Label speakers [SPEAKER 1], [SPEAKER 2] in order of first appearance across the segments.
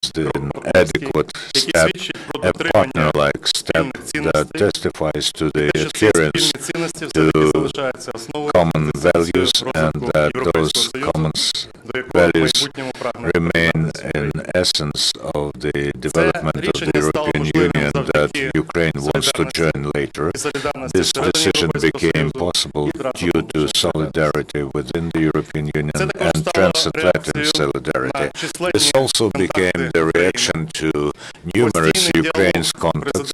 [SPEAKER 1] an adequate step, a partner-like step that testifies to the adherence to common values, and that those common values remain in essence of the development of the European Union that Ukraine wants to join later. This decision became possible due to solidarity within the European Union and transatlantic solidarity. This also became the reaction to numerous Ukraine's contacts,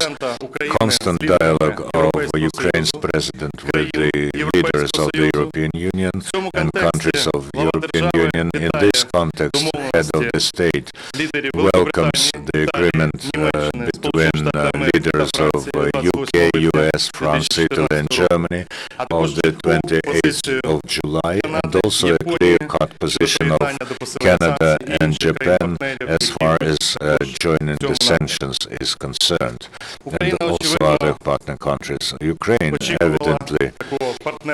[SPEAKER 1] constant dialogue of Ukraine's president with the leaders of the European Union and countries of the European Union. In this context, head of the state welcomes the agreement between leaders of UK, US, France, Italy and Germany of the 28th of July, and also a clear-cut position of Canada and Japan as far as joining the sanctions is concerned, and also other partner countries. Ukraine evidently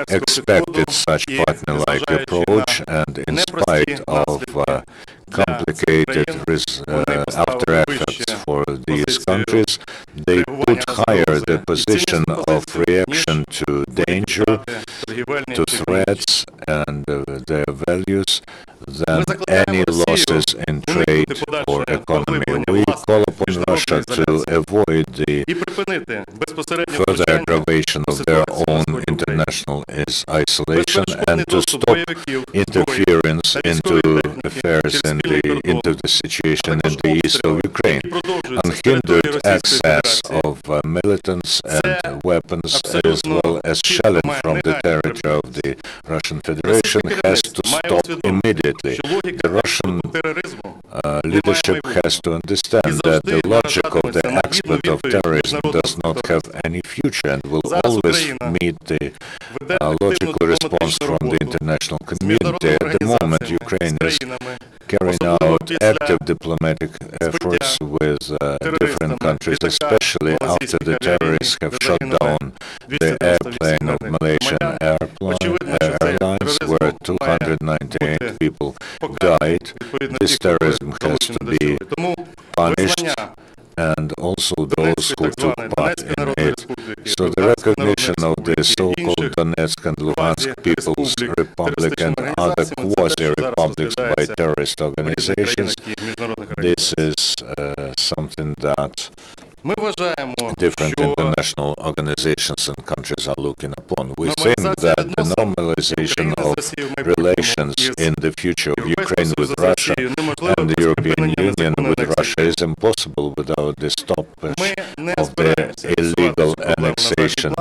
[SPEAKER 1] expected such partner-like approach, and in spite of complicated after effects for these countries, they put higher the position of reaction to danger, to threats and their values than any losses in trade or economy. We call upon Russia to avoid the further aggravation of their own international isolation and to stop interference into affairs into the situation in the east of Ukraine. Unhindered access of militants and weapons as well as shelling from the territory of the Russian Federation has to stop immediately. The Russian leadership has to understand that the logic of the export of terrorism does not have any future and will always meet the logical response from the international community. At the moment, Ukraine is carrying out active diplomatic efforts with different countries, especially after the terrorists have shot down the airplane of Malaysian Airlines, where 298 people died. This terrorism has to be punished, and also those who took part in it. So the recognition of the so-called Donetsk and Luhansk People's Republic and other quasi-republics by terrorist organizations, this is something that different international organizations and countries are looking upon. We think that the normalization of relations in the future of Ukraine with Russia and the European Union with Russia is impossible without the stoppage of the illegal annexation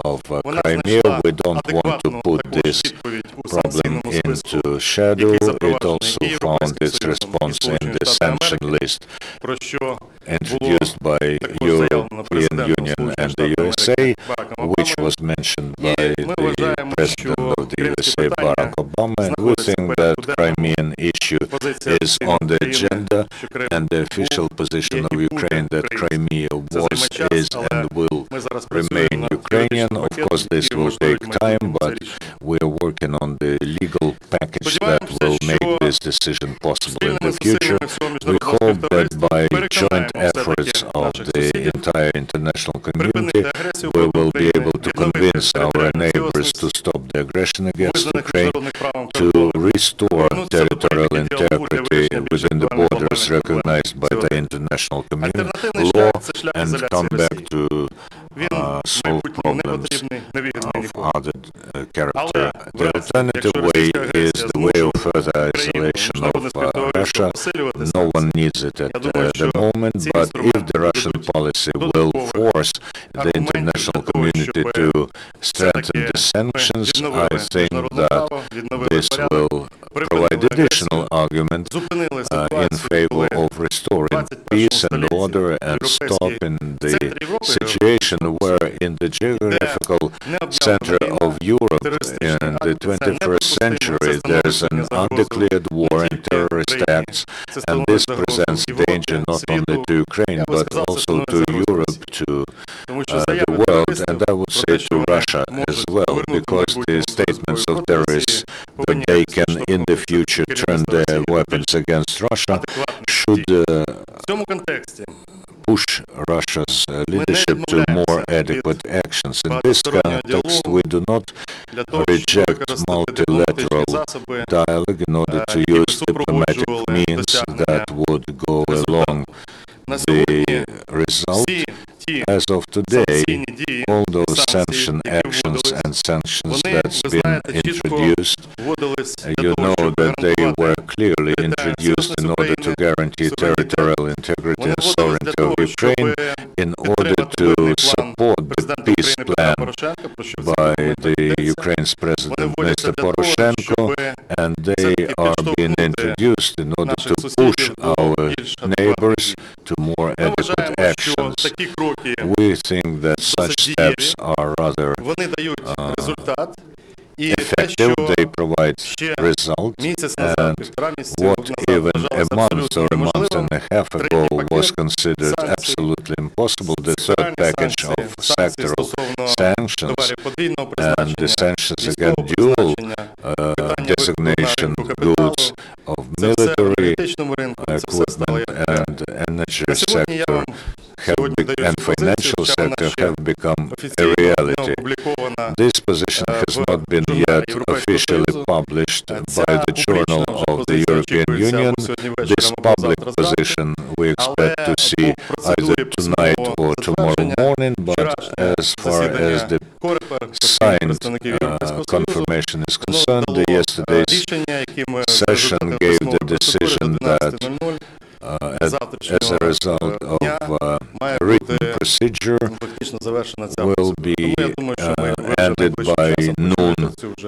[SPEAKER 1] of Crimea. We don't want to put this problem into shadow. It also found its response in the sanction list introduced by European Union and the USA, which was mentioned by the President of the USA, Barack Obama, and we think that Crimean issue is on the agenda, and the official position of Ukraine that Crimea was, is, and will remain Ukrainian. Of course, this will take time, but we are working on the legal package that will make this decision possible in the future. We hope that by joint efforts of the entire international community, we will be able to convince our neighbors to stop the aggression against Ukraine, to restore territorial integrity within the borders recognized by the international community law, and come back to solve problems of other character. The alternative way is the way of further isolation of Russia. No one needs it at the moment, but if the Russian policy will force the international community to strengthen the sanctions, I think that this will provide additional argument in favor of restoring peace and order and stopping the situation where in in the geographical center of Europe in the 21st century. There's an undeclared war and terrorist acts, and this presents danger not only to Ukraine but also to Europe, to the world, and I would say to Russia as well, because the statements of terrorists that they can in the future turn their weapons against Russia should push Russia's leadership to more adequate actions. In this context, we do not reject multilateral dialogue in order to use diplomatic means that would go along. The result, as of today, all those sanction actions and sanctions that's been introduced, you know that they were clearly introduced in order to guarantee territorial integrity and sovereignty of Ukraine, in order to support the peace plan by the Ukraine's President Mr. Poroshenko, and they are being introduced in order to push our neighbors to more adequate actions. We think that such steps are rather effective, they provide results, and what even a month or a month and a half ago was considered absolutely impossible, the third package of sectoral sanctions, and the sanctions against dual designation goods of military equipment and energy sector and financial sector have become a reality. This position has not been yet officially published by the Journal of the European Union. This public position we expect to see either tonight or tomorrow morning, but as far as the signed confirmation is concerned, yesterday's session gave the decision that as a result of a written procedure will be ended by noon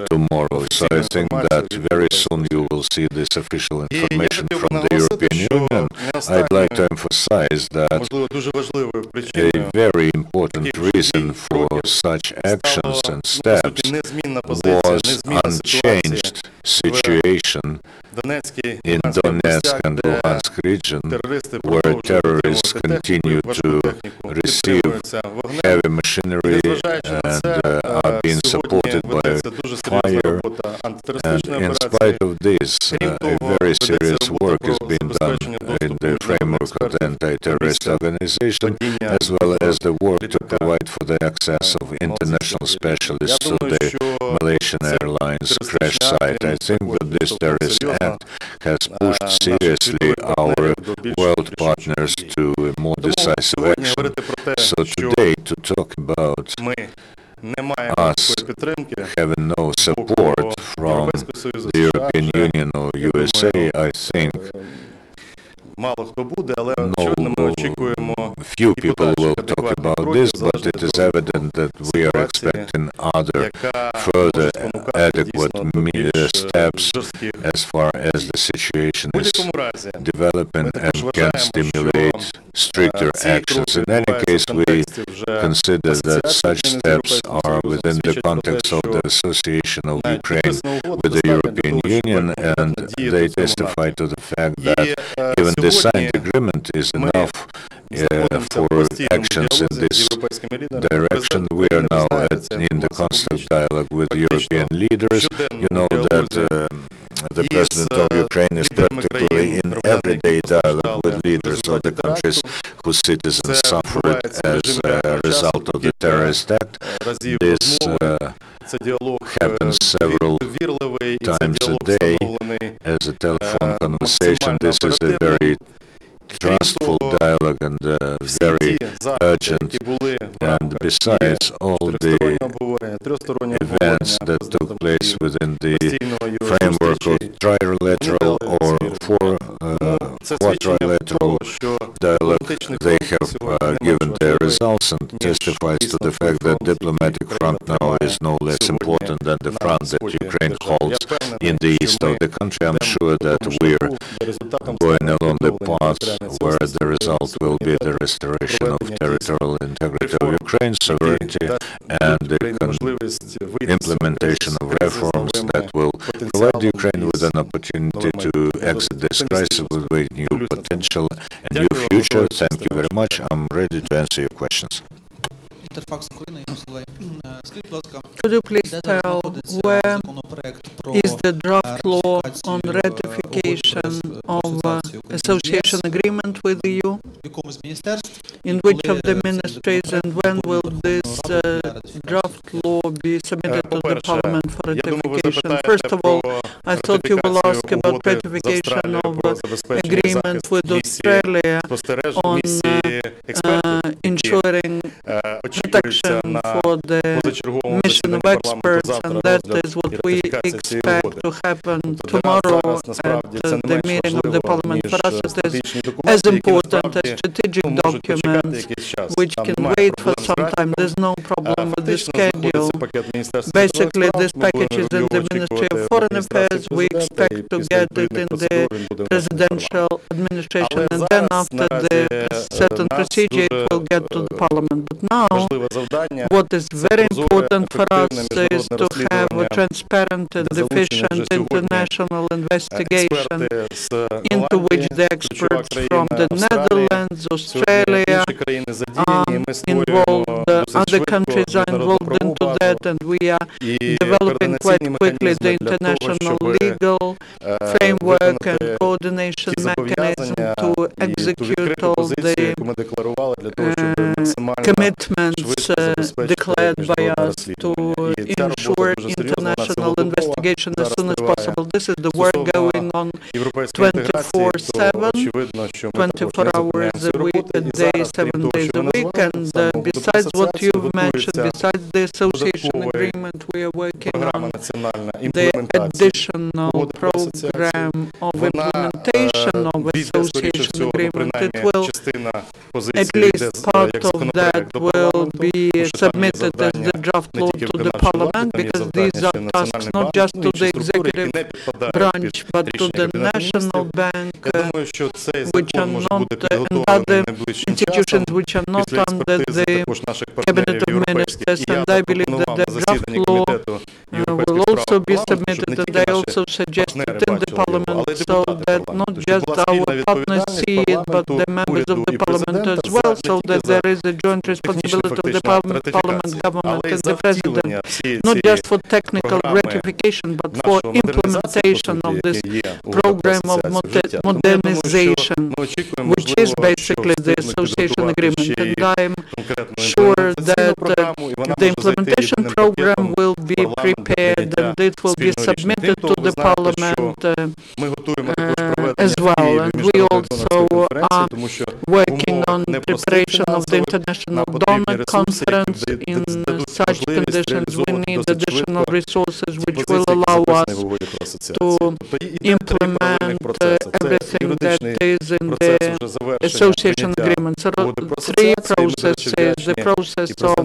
[SPEAKER 1] tomorrow. So I think that very soon you will see this official information from the European Union. I'd like to emphasize that a very important reason for such actions and steps was unchanged situation in Donetsk and Luhansk region, where terrorists continue to receive heavy machinery and are being supported by fire. And in spite of this, a very serious work is being done in the framework of the anti-terrorist organization, as well as the work to provide for the access of international specialists to the Malaysian Airlines crash site. I think that this terrorist act has pushed seriously our world partners to a more decisive action. So today, to talk about us having no support from the European Union or USA, I think few people will talk about this, but it is evident that we are expecting other further adequate steps as far as the situation is developing and can stimulate stricter actions. In any case, we consider that such steps are within the context of the association of Ukraine with the European Union, and they testify to the fact that even the signed agreement is enough for actions in this direction. We are now in the constant dialogue with European leaders. You know that the President of Ukraine is practically in everyday dialogue with leaders of the countries whose citizens suffered as a result of the terrorist act. This happens several times a day as a telephone conversation. This is a very trustful dialogue and very urgent, and besides all the events that took place within the framework of trilateral or quadrilateral bilateral dialogue, they have given their results and testifies to the fact that diplomatic front now is no less important than the front that Ukraine holds in the east of the country. I'm sure that we're going along the path where the result will be the restoration of territorial integrity of Ukraine, sovereignty, and the implementation of reforms that will provide Ukraine with an opportunity to exit this crisis with a new potential and new future. Thank you very much. I'm ready to answer your questions.
[SPEAKER 2] Could you please tell where is the draft law on ratification of association agreement with the EU? In which of the ministries, and when will this draft law be submitted to the Parliament for ratification? First of all, I thought you will ask about ratification of agreement with Australia on ensuring protection for the mission of experts, and that is what we expect to happen tomorrow at the meeting of the Parliament. For us, it is as important as strategic documents, which can wait for some time. There's no problem with the schedule. Basically, this package is in the Ministry of Foreign Affairs. We expect to get it in the presidential administration, and then after the certain procedure, it will get to the Parliament. But now, what is very important for us is to have a transparent and efficient international investigation into which the experts from the Netherlands, Australia are involved, other countries are involved into that, and we are developing quite quickly the international legal framework and coordination mechanism to execute all the commitments declared by us to ensure international investigation as soon as possible. This is the work going on 24/7, 24 hours a week, a day, 7 days a week. And besides what you've mentioned, besides the association agreement, we are working on the additional program of implementation of association agreement. It will, at least part of that will be submitted as the draft law to the Parliament, because these are tasks not just to the executive branch, but to the National Bank, which are not, and other institutions which are not under the Cabinet of Ministers. And I believe that the draft law will also be submitted, and I also suggested in the Parliament, so that not just our partners see it, but the members of the Parliament as well, so that there is a joint responsibility of the Parliament, government, and the President, not just for technical ratification, but for implementation of this program of modernization, which is basically the association agreement. And I'm sure that the implementation program will be prepared and it will be submitted to the Parliament as well. And we also are working on preparation of the International Donor Conference. In such conditions, we need additional resources which will allow us to implement everything that is in the association agreement. So three processes: the process of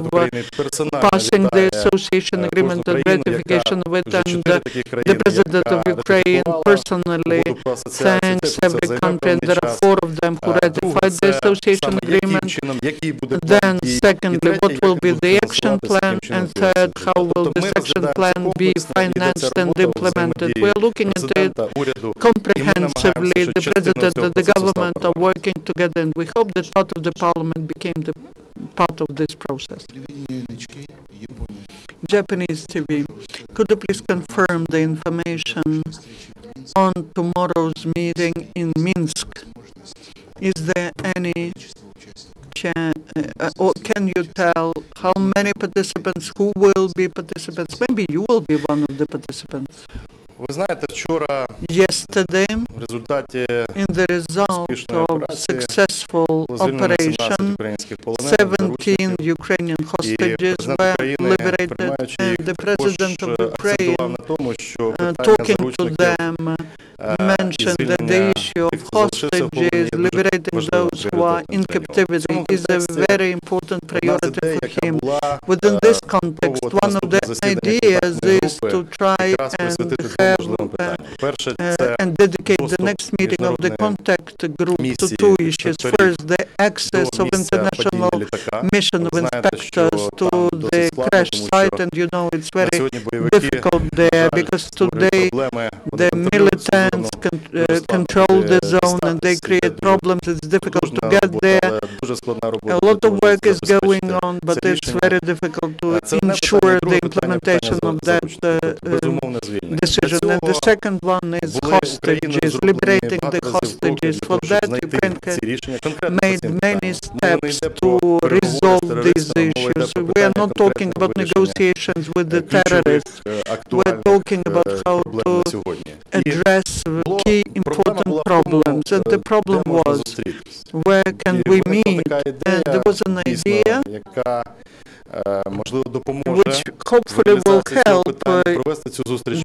[SPEAKER 2] passing the association agreement and ratification of it, and the President of Ukraine personally thanks every country, and there are 4 of them who ratified the association agreement. Then secondly, what will be the action plan, and third, how will this action plan be financed and implemented. We are looking at it comprehensively. The President and the government are working together, and we hope that part of the Parliament became the part of this process. Japanese TV, could you please confirm the information on tomorrow's meeting in Minsk? Is there any or can you tell how many participants, who will be participants? Maybe you will be one of the participants. Yesterday, in the result of successful operation, 17 Ukrainian hostages were liberated, and the President of Ukraine, talking to them, mentioned that the issue of hostages, liberating those who are in captivity, is a very important priority for him. Within this context, one of the ideas is to try and have and dedicate the next meeting of the contact group to two issues. First, the access of international mission of inspectors to the crash site, and you know it's very difficult there because today the militants control the zone and they create problems. It's difficult to get there. A lot of work is going on, but it's very difficult to ensure the implementation of that decision. And the second one is hostages, liberating the hostages. For that, Ukraine has made many steps to resolve these issues. We are not talking about negotiations with the terrorists. We're talking about how to address key important problems. And the problem was, where can we meet? And there was an idea which hopefully will help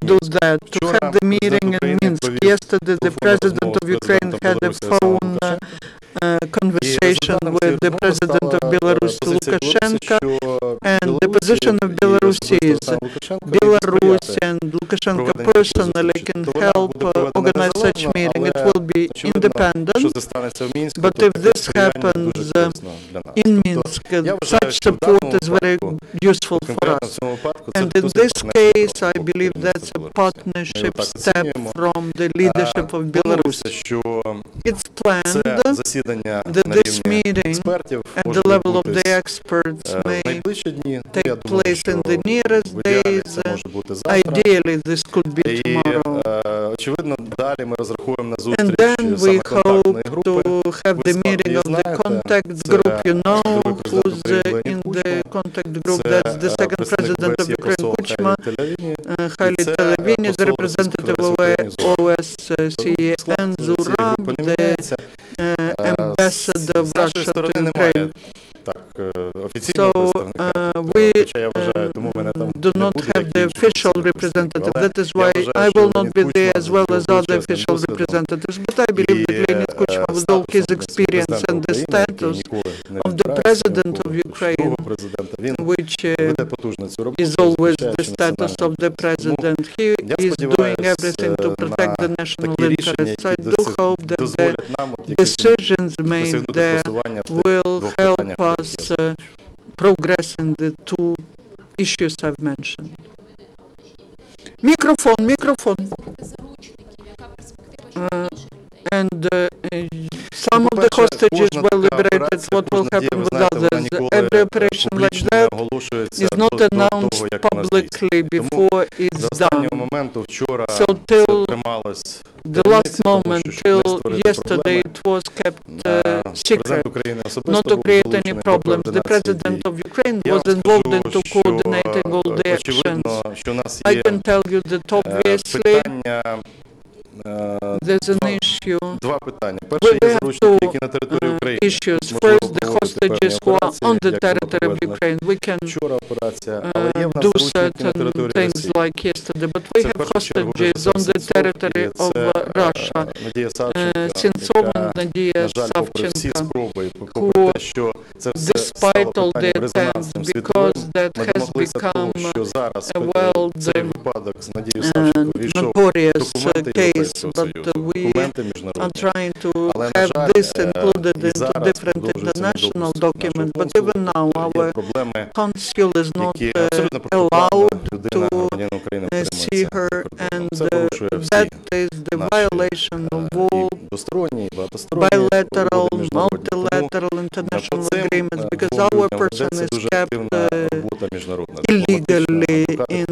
[SPEAKER 2] do that, to have the meeting in Minsk. Yesterday, the President of Ukraine had a phone conversation with the President of Belarus, Lukashenko, and the position of Belarus is Belarus and Lukashenko personally can help organize such meeting. It will be independent, but if this happens in Minsk, such support is very useful for us. And in this case, I believe that's a partnership step from the leadership of Belarus. It's planned that this meeting at the level of the experts may take place in the nearest days. Ideally, this could be tomorrow. And then we hope to have the meeting of the contact group. You know who's in the contact group. That's the second president of Ukraine, Kuchma, Haile Telavini, the representative of OSCE, and Zurab, the ambassador of Russia to Ukraine. So we do not have the official representative. That is why I will not be there as well as other official representatives. But I believe that Leonid Kuchma, with all his experience and the status of the president of Ukraine, which is always the status of the president, he is doing everything to protect the national interests. I do hope that the decisions made there will help us progress in the two issues I've mentioned. Microphone. And some of the hostages were liberated. What will happen with others? Every operation like that is not announced publicly before it's done. So till the last moment, till yesterday, it was kept secret, not to create any problems. The President of Ukraine was involved into coordinating all the actions. I can tell you that obviously there's an issue. We have two issues. First, the hostages who are on the territory of Ukraine. We can do certain things like yesterday, but we have hostages on the territory of Russia. Sintsov and Nadia Savchenko, who, despite all the attempts, because that has become a notorious case, but we are trying to have this included into different international documents. But even now, our consul is not allowed to see her, and that is the violation of all bilateral, multilateral international agreements, because our person is kept illegally in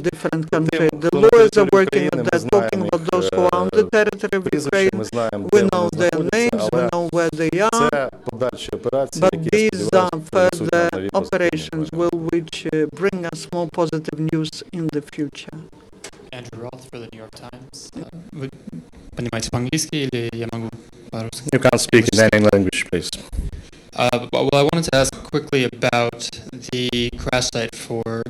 [SPEAKER 2] different countries. The lawyers are working on that, talking about those who are on the territory of Ukraine. We know their names, we know where they are, but these are further operations which bring us more positive news in the future.
[SPEAKER 3] Andrew Roth for the New York Times. Вы понимаете по-английски или я могу по-русски?
[SPEAKER 4] You can't speak in any language, please.
[SPEAKER 3] Well, I wanted to ask quickly about the crash site for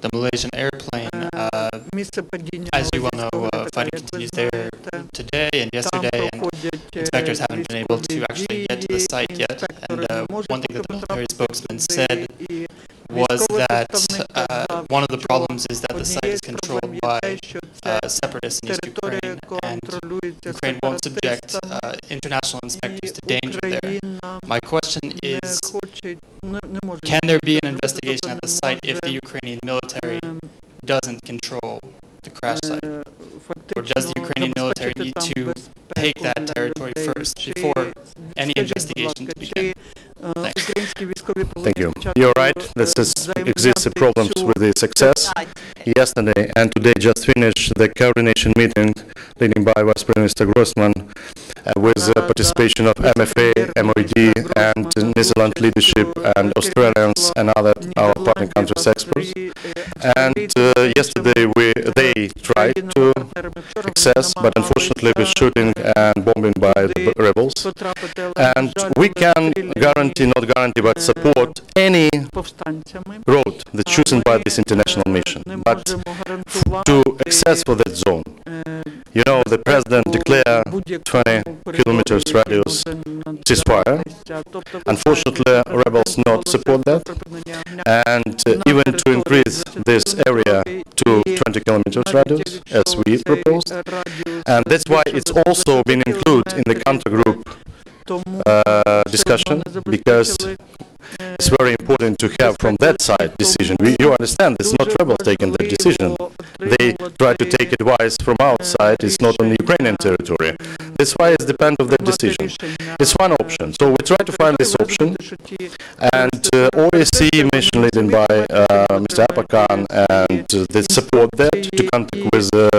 [SPEAKER 3] the Malaysian airplane. As you well know, fighting continues there today and yesterday, and inspectors haven't been able to actually get to the site yet. And one thing that the military spokesman said was that one of the problems is that the site is controlled by separatists in East Ukraine, and Ukraine won't subject international inspectors to danger there. My question is, can there be an investigation at the site if the Ukrainian military doesn't control the crash site? Or does the Ukrainian military need to take that territory first before any investigation to begin? Thanks.
[SPEAKER 4] Thank you. You're right. Exists problems with the success. Yesterday and today just finished the coordination meeting leading by Vice Prime Minister Grossman with participation of MFA, MOD and New Zealand leadership and Australians and other our partner countries experts. And yesterday they tried to access, but unfortunately with shooting and bombing by the rebels. And we can not guarantee, but support any road that's chosen by this international mission. But to access for that zone, you know, the president declared 20 kilometers radius ceasefire. Unfortunately, rebels not support that, and even to increase this area to 20 kilometers radius, as we proposed, and that's why it's also been included in the counter group discussion, because it's very important to have from that side decision. You understand, it's not rebels taking the decision. They try to take advice from outside. It's not on Ukrainian territory. That's why it depends on that decision. It's one option. So we try to find this option, and OSCE mission leading by Mr. Apakan, and they support that to contact with the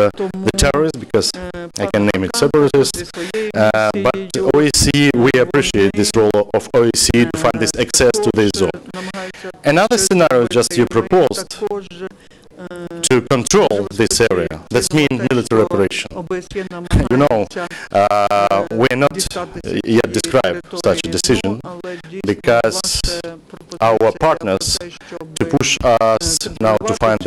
[SPEAKER 4] terrorists, because I can name it separatists. But OSCE, we appreciate this role of OSCE to find this access to this zone. Another scenario just you proposed to control this area, that means military operation. You know, we're not yet described such a decision, because our partners to push us now to find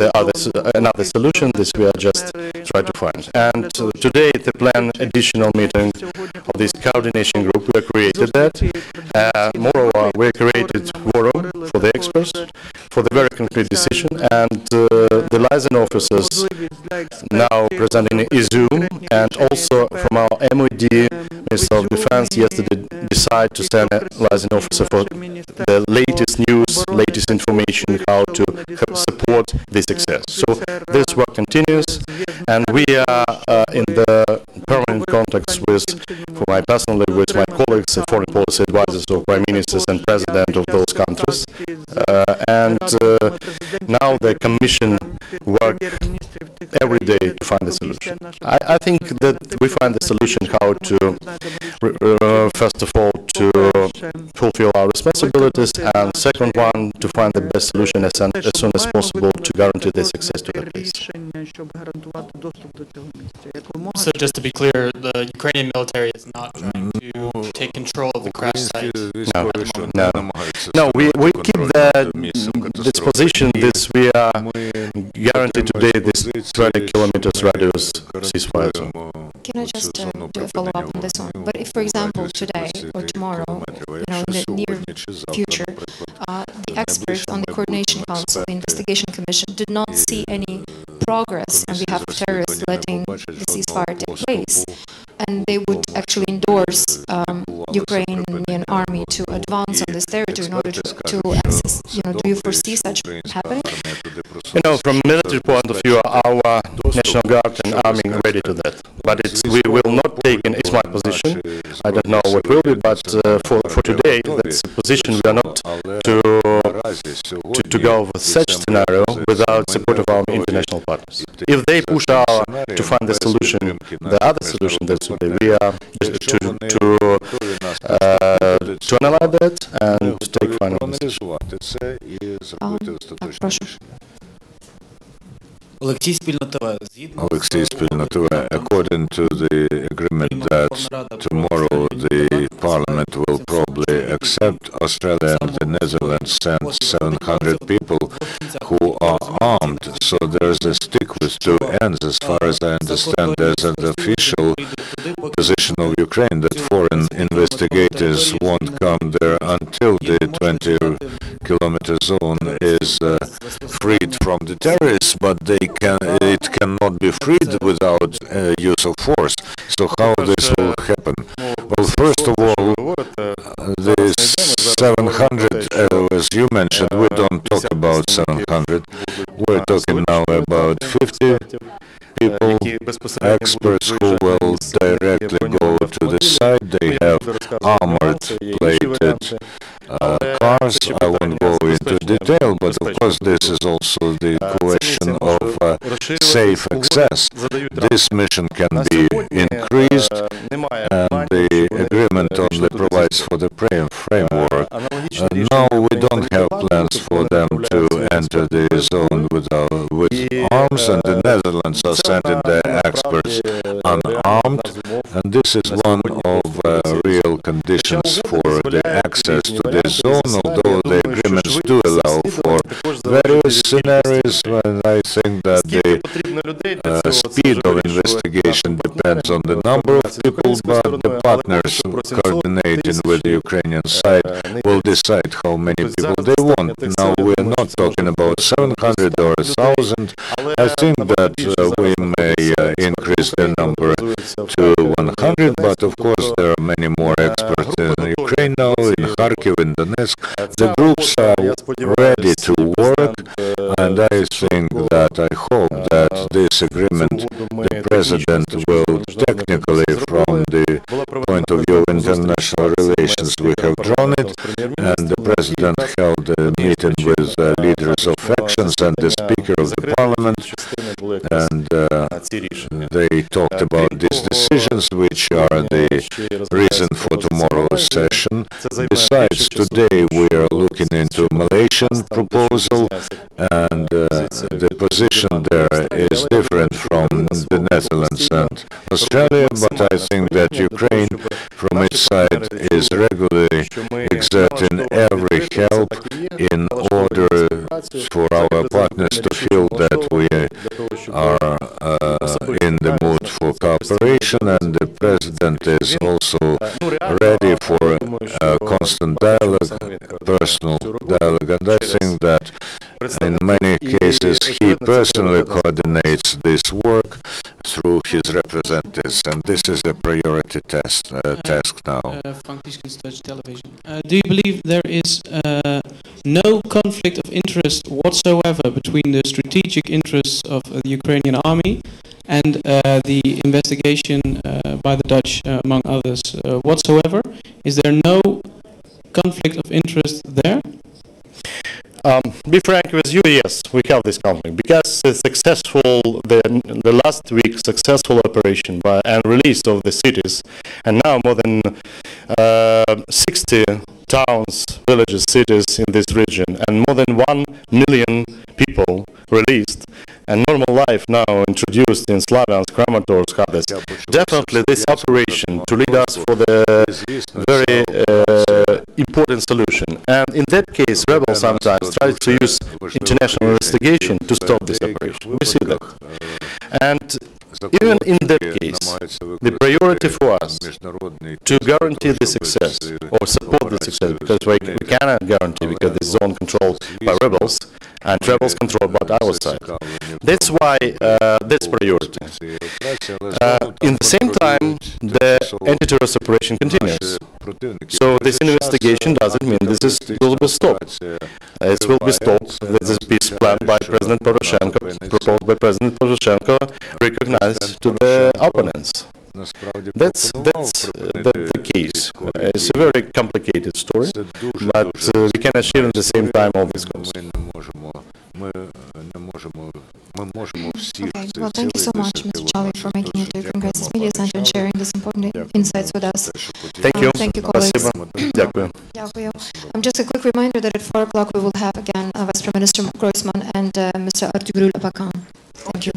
[SPEAKER 4] another solution. This we are just trying to find. And today the plan additional meeting of this coordination group. We created that. Moreover, we created forum for the experts for the very concrete decision, and the liaison officers now presenting in Zoom, and also from our MOD, Minister of Defense, yesterday decided to send a liaison officer for the latest news, latest information, how to support this success. So this work continues, and we are in the permanent contacts with, for my personally, with my colleagues, foreign policy advisors of prime ministers and president of those countries, and now the commission work every day to find a solution. I think that we find the solution how to, first of all, to fulfill our responsibilities, and second one, to find the best solution as soon as possible to guarantee the success to the place.
[SPEAKER 3] So just to be clear, the Ukrainian military is not trying to take control of the crash site?
[SPEAKER 4] No, we keep this position, we are guaranteed today this 20 kilometers radius ceasefire zone.
[SPEAKER 5] Can I just do a follow-up on this one? But if, for example, today or tomorrow, in the near future, the experts on the Coordination Council, the Investigation Commission, did not see any progress on behalf of terrorists letting the ceasefire take place, and they would actually endorse Ukrainian army to advance on this territory in order to access, do you foresee such happening?
[SPEAKER 4] From military point of view, our National Guard and army are ready to that. But we will not take it's my position. I don't know what will be, but for today, that's a position we are not to go with such scenario without support of our international partners. If they push to find the solution, the other solution that we are to analyze that and take final decision.
[SPEAKER 6] Олексій
[SPEAKER 1] Spilnotova, according to the agreement that tomorrow the Parliament will probably accept Australia and the Netherlands send 700 people who are armed, so there's a stick with two ends. As far as I understand, there's an official position of Ukraine that foreign investigators won't come there until the 20-kilometer zone is freed from the terrorists, but it cannot be freed without use of force. So how this will happen? Well, first of all, this 700, as you mentioned, we don't talk about 700. We're talking now about 50 people, experts who will directly go to the site. They have armored, plated cars. I won't go into detail, but of course this is also the question of safe access. This mission can be increased, and the agreement only provides for the framework. Now we don't have plans for them to enter the zone with arms, and the Netherlands are sending their experts unarmed, and this is one of real conditions for the access to this zone, although the agreements do allow for various scenarios, and I think that the speed of investigation depends on the number of people, but the partners coordinating with the Ukrainian side will decide how many people they want. Now we're not talking about 700 or 1,000. I think that we may increase the number to 100, but of course there are many more experts in Ukraine now, in Kharkiv, in Donetsk. The groups are ready to work, and I think that, I hope that this agreement, the President will technically, from the point of view of international relations, we have drawn it, and the President held a meeting with leaders of factions and the Speaker of the Parliament, and they talked about these decisions, which are the reason for tomorrow's session. Besides, today we are looking into Malaysian proposal, and the position there is different from the Netherlands and Australia, but I think that Ukraine, from its side, is regularly exerting every help in order for our partners to feel that we are in the mood for cooperation, and the President is also ready for constant dialogue, personal dialogue, and I think that in many cases he personally coordinates this work through his representatives, and this is a priority task now.
[SPEAKER 6] Do you believe there is no conflict of interest whatsoever between the strategic interests of the Ukrainian army and the investigation by the Dutch, among others, whatsoever? Is there no conflict of interest there?
[SPEAKER 4] Be frank with you, yes, we have this conflict, because the last week's successful operation and release of the cities, and now more than 60 towns, villages, cities in this region, and more than 1 million people released, and normal life now introduced in Slavyansk, Kramatorsk, Hades. Definitely this operation to lead us for the very important solution. And in that case, rebels sometimes try to use international investigation to stop this operation. We see that. And even in that case, the priority for us to guarantee the success or support the success, because we cannot guarantee, because the zone controlled by rebels and rebels controlled by our side. That's why that's priority. In the same time, the anti-terrorist operation continues. So this investigation doesn't mean this will be stopped. It will be stopped. This is a peace plan by President Poroshenko, proposed by President Poroshenko, recognized to the opponents. That's the case. It's a very complicated story, but we can achieve at the same time all these goals.
[SPEAKER 5] Okay, well, thank you so much, Mr. Chavi, for making it to Ukraine Crisis Media Center and sharing this important insights with us.
[SPEAKER 4] Thank you.
[SPEAKER 5] Thank you, colleagues.
[SPEAKER 4] Дякую.
[SPEAKER 5] Just a quick reminder that at 4 o'clock we will have again Vice Prime Minister Groisman and Mr. Artugrul Abakan. Thank you.